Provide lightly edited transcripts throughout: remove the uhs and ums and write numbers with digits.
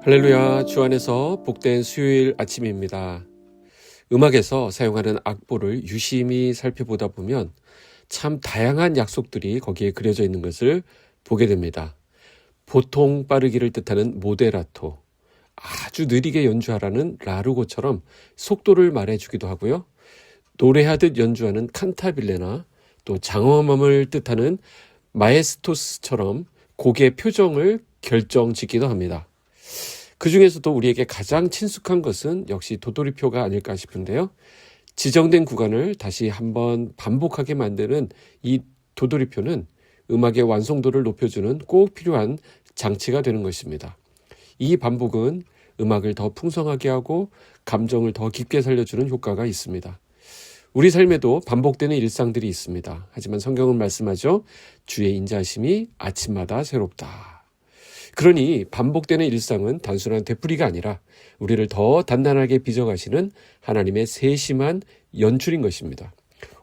할렐루야, 주 안에서 복된 수요일 아침입니다. 음악에서 사용하는 악보를 유심히 살펴보다 보면 참 다양한 약속들이 거기에 그려져 있는 것을 보게 됩니다. 보통 빠르기를 뜻하는 모데라토, 아주 느리게 연주하라는 라르고처럼 속도를 말해주기도 하고요. 노래하듯 연주하는 칸타빌레나 또 장엄함을 뜻하는 마에스토스처럼 곡의 표정을 결정짓기도 합니다. 그 중에서도 우리에게 가장 친숙한 것은 역시 도돌이표가 아닐까 싶은데요. 지정된 구간을 다시 한번 반복하게 만드는 이 도돌이표는 음악의 완성도를 높여주는 꼭 필요한 장치가 되는 것입니다. 이 반복은 음악을 더 풍성하게 하고 감정을 더 깊게 살려주는 효과가 있습니다. 우리 삶에도 반복되는 일상들이 있습니다. 하지만 성경은 말씀하죠. 주의 인자하심이 아침마다 새롭다. 그러니 반복되는 일상은 단순한 되풀이가 아니라 우리를 더 단단하게 빚어가시는 하나님의 세심한 연출인 것입니다.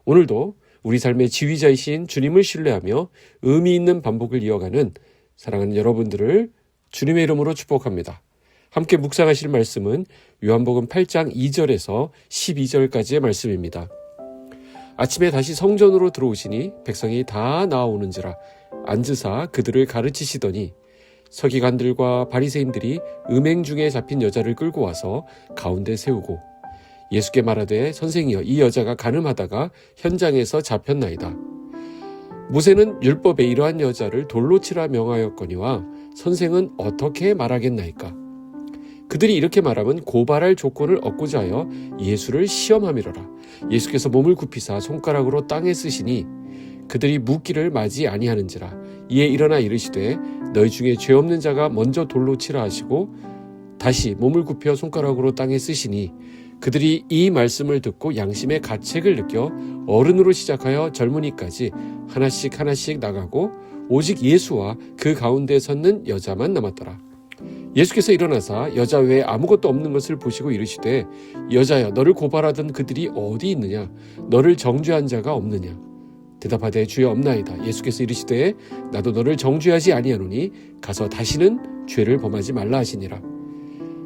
오늘도 우리 삶의 지휘자이신 주님을 신뢰하며 의미 있는 반복을 이어가는 사랑하는 여러분들을 주님의 이름으로 축복합니다. 함께 묵상하실 말씀은 요한복음 8장 2절에서 12절까지의 말씀입니다. 아침에 다시 성전으로 들어오시니 백성이 다 나아오는지라 앉으사 그들을 가르치시더니 서기관들과 바리새인들이 음행 중에 잡힌 여자를 끌고 와서 가운데 세우고 예수께 말하되 선생이여 이 여자가 간음하다가 현장에서 잡혔나이다. 모세는 율법에 이러한 여자를 돌로 치라 명하였거니와 선생은 어떻게 말하겠나이까. 그들이 이렇게 말하면 고발할 조건을 얻고자 하여 예수를 시험함이로라. 예수께서 몸을 굽히사 손가락으로 땅에 쓰시니 그들이 묻기를 맞이 아니하는지라. 이에 일어나 이르시되 너희 중에 죄 없는 자가 먼저 돌로 치라 하시고 다시 몸을 굽혀 손가락으로 땅에 쓰시니 그들이 이 말씀을 듣고 양심의 가책을 느껴 어른으로 시작하여 젊은이까지 하나씩 나가고 오직 예수와 그 가운데 섰는 여자만 남았더라. 예수께서 일어나사 여자 외에 아무것도 없는 것을 보시고 이르시되 여자여 너를 고발하던 그들이 어디 있느냐 너를 정죄한 자가 없느냐. 대답하되 주여 없나이다. 예수께서 이르시되 나도 너를 정죄하지 아니하노니 가서 다시는 죄를 범하지 말라 하시니라.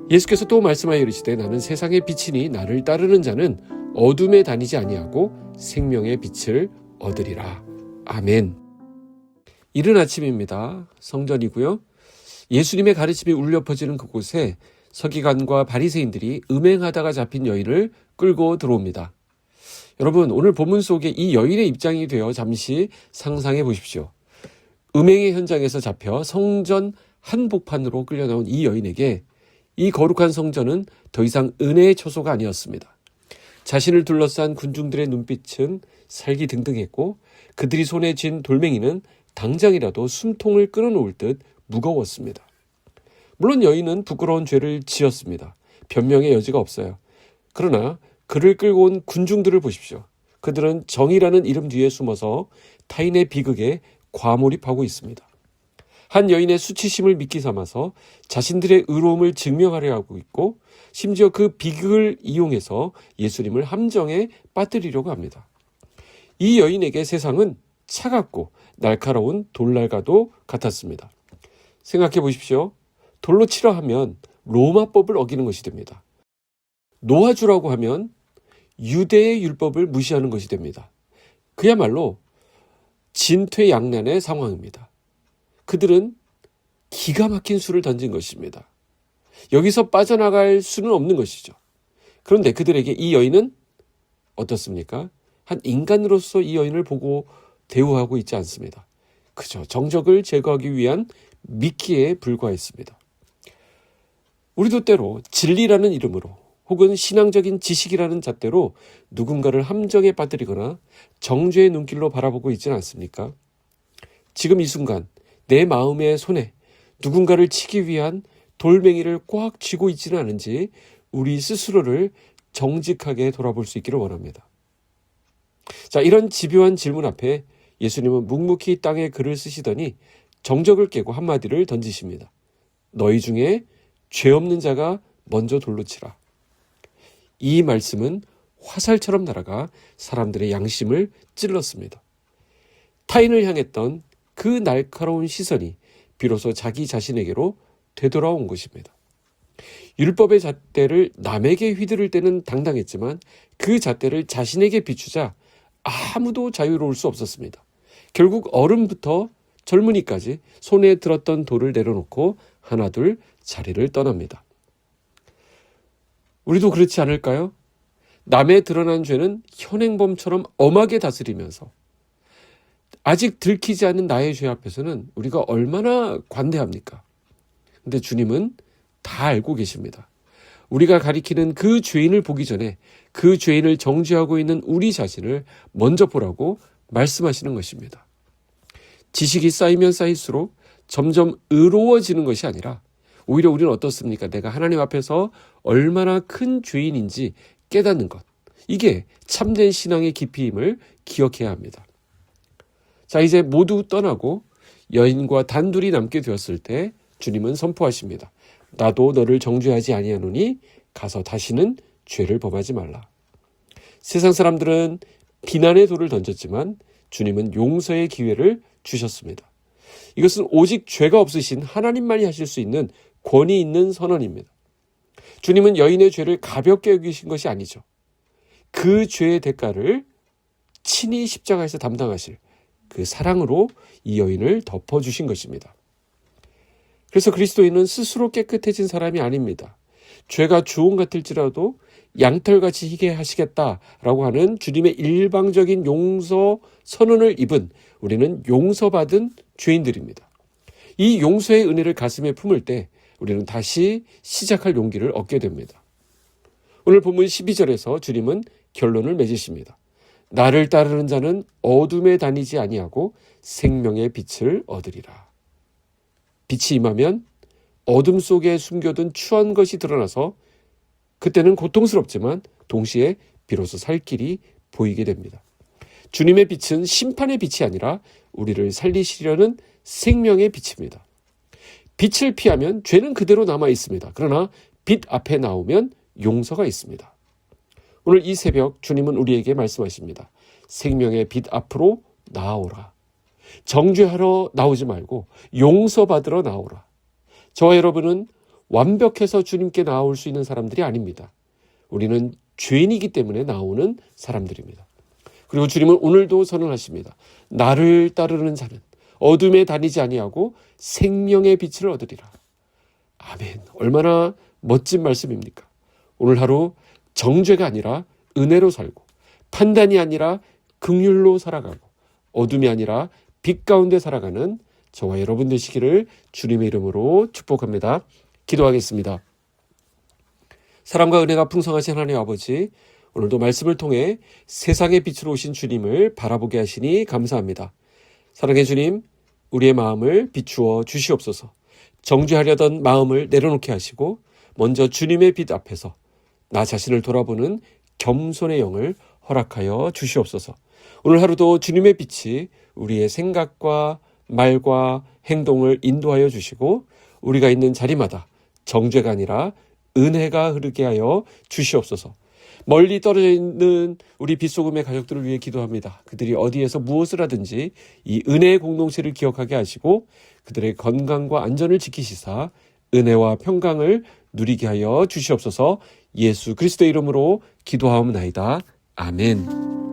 예수께서 또 말씀하여 이르시되 나는 세상의 빛이니 나를 따르는 자는 어둠에 다니지 아니하고 생명의 빛을 얻으리라. 아멘. 이른 아침입니다. 성전이고요. 예수님의 가르침이 울려 퍼지는 그곳에 서기관과 바리새인들이 음행하다가 잡힌 여인을 끌고 들어옵니다. 여러분, 오늘 본문 속에 이 여인의 입장이 되어 잠시 상상해 보십시오. 음행의 현장에서 잡혀 성전 한복판으로 끌려 나온 이 여인에게 이 거룩한 성전은 더 이상 은혜의 처소가 아니었습니다. 자신을 둘러싼 군중들의 눈빛은 살기등등했고 그들이 손에 쥔 돌멩이는 당장이라도 숨통을 끊어놓을 듯 무거웠습니다. 물론 여인은 부끄러운 죄를 지었습니다. 변명의 여지가 없어요. 그러나 그를 끌고 온 군중들을 보십시오. 그들은 정의라는 이름 뒤에 숨어서 타인의 비극에 과몰입하고 있습니다. 한 여인의 수치심을 미끼 삼아서 자신들의 의로움을 증명하려 하고 있고 심지어 그 비극을 이용해서 예수님을 함정에 빠뜨리려고 합니다. 이 여인에게 세상은 차갑고 날카로운 돌날과도 같았습니다. 생각해 보십시오. 돌로 치라 하면 로마법을 어기는 것이 됩니다. 놓아주라고 하면 유대의 율법을 무시하는 것이 됩니다. 그야말로 진퇴양난의 상황입니다. 그들은 기가 막힌 수를 던진 것입니다. 여기서 빠져나갈 수는 없는 것이죠. 그런데 그들에게 이 여인은 어떻습니까? 한 인간으로서 이 여인을 보고 대우하고 있지 않습니다. 그저 정적을 제거하기 위한 미끼에 불과했습니다. 우리도 때로 진리라는 이름으로 혹은 신앙적인 지식이라는 잣대로 누군가를 함정에 빠뜨리거나 정죄의 눈길로 바라보고 있지는 않습니까? 지금 이 순간 내 마음의 손에 누군가를 치기 위한 돌멩이를 꽉 쥐고 있지는 않은지 우리 스스로를 정직하게 돌아볼 수 있기를 원합니다. 자, 이런 집요한 질문 앞에 예수님은 묵묵히 땅에 글을 쓰시더니 정적을 깨고 한마디를 던지십니다. 너희 중에 죄 없는 자가 먼저 돌로 치라. 이 말씀은 화살처럼 날아가 사람들의 양심을 찔렀습니다. 타인을 향했던 그 날카로운 시선이 비로소 자기 자신에게로 되돌아온 것입니다. 율법의 잣대를 남에게 휘두를 때는 당당했지만 그 잣대를 자신에게 비추자 아무도 자유로울 수 없었습니다. 결국 어른부터 젊은이까지 손에 들었던 돌을 내려놓고 하나둘 자리를 떠납니다. 우리도 그렇지 않을까요? 남의 드러난 죄는 현행범처럼 엄하게 다스리면서 아직 들키지 않은 나의 죄 앞에서는 우리가 얼마나 관대합니까? 근데 주님은 다 알고 계십니다. 우리가 가리키는 그 죄인을 보기 전에 그 죄인을 정죄하고 있는 우리 자신을 먼저 보라고 말씀하시는 것입니다. 지식이 쌓이면 쌓일수록 점점 의로워지는 것이 아니라 오히려 우리는 어떻습니까? 내가 하나님 앞에서 얼마나 큰 죄인인지 깨닫는 것. 이게 참된 신앙의 깊이임을 기억해야 합니다. 자, 이제 모두 떠나고 여인과 단둘이 남게 되었을 때 주님은 선포하십니다. 나도 너를 정죄하지 아니하노니 가서 다시는 죄를 범하지 말라. 세상 사람들은 비난의 돌을 던졌지만 주님은 용서의 기회를 주셨습니다. 이것은 오직 죄가 없으신 하나님만이 하실 수 있는 권위 있는 선언입니다. 주님은 여인의 죄를 가볍게 여기신 것이 아니죠. 그 죄의 대가를 친히 십자가에서 담당하실 그 사랑으로 이 여인을 덮어주신 것입니다. 그래서 그리스도인은 스스로 깨끗해진 사람이 아닙니다. 죄가 주홍 같을지라도 양털같이 희게 하시겠다라고 하는 주님의 일방적인 용서 선언을 입은 우리는 용서받은 죄인들입니다. 이 용서의 은혜를 가슴에 품을 때 우리는 다시 시작할 용기를 얻게 됩니다. 오늘 본문 12절에서 주님은 결론을 맺으십니다. 나를 따르는 자는 어둠에 다니지 아니하고 생명의 빛을 얻으리라. 빛이 임하면 어둠 속에 숨겨둔 추한 것이 드러나서 그때는 고통스럽지만 동시에 비로소 살 길이 보이게 됩니다. 주님의 빛은 심판의 빛이 아니라 우리를 살리시려는 생명의 빛입니다. 빛을 피하면 죄는 그대로 남아 있습니다. 그러나 빛 앞에 나오면 용서가 있습니다. 오늘 이 새벽 주님은 우리에게 말씀하십니다. 생명의 빛 앞으로 나아오라. 정죄하러 나오지 말고 용서받으러 나오라. 저와 여러분은 완벽해서 주님께 나올 수 있는 사람들이 아닙니다. 우리는 죄인이기 때문에 나오는 사람들입니다. 그리고 주님은 오늘도 선언하십니다. 나를 따르는 자는 어둠에 다니지 아니하고 생명의 빛을 얻으리라. 아멘. 얼마나 멋진 말씀입니까? 오늘 하루 정죄가 아니라 은혜로 살고 판단이 아니라 긍휼로 살아가고 어둠이 아니라 빛 가운데 살아가는 저와 여러분 되시기를 주님의 이름으로 축복합니다. 기도하겠습니다. 사랑과 은혜가 풍성하신 하나님 아버지, 오늘도 말씀을 통해 세상의 빛으로 오신 주님을 바라보게 하시니 감사합니다. 사랑의 주님, 우리의 마음을 비추어 주시옵소서. 정죄하려던 마음을 내려놓게 하시고 먼저 주님의 빛 앞에서 나 자신을 돌아보는 겸손의 영을 허락하여 주시옵소서. 오늘 하루도 주님의 빛이 우리의 생각과 말과 행동을 인도하여 주시고 우리가 있는 자리마다 정죄가 아니라 은혜가 흐르게 하여 주시옵소서. 멀리 떨어져 있는 우리 빛소금의 가족들을 위해 기도합니다. 그들이 어디에서 무엇을 하든지 이 은혜의 공동체를 기억하게 하시고 그들의 건강과 안전을 지키시사 은혜와 평강을 누리게 하여 주시옵소서. 예수 그리스도의 이름으로 기도하옵나이다. 아멘.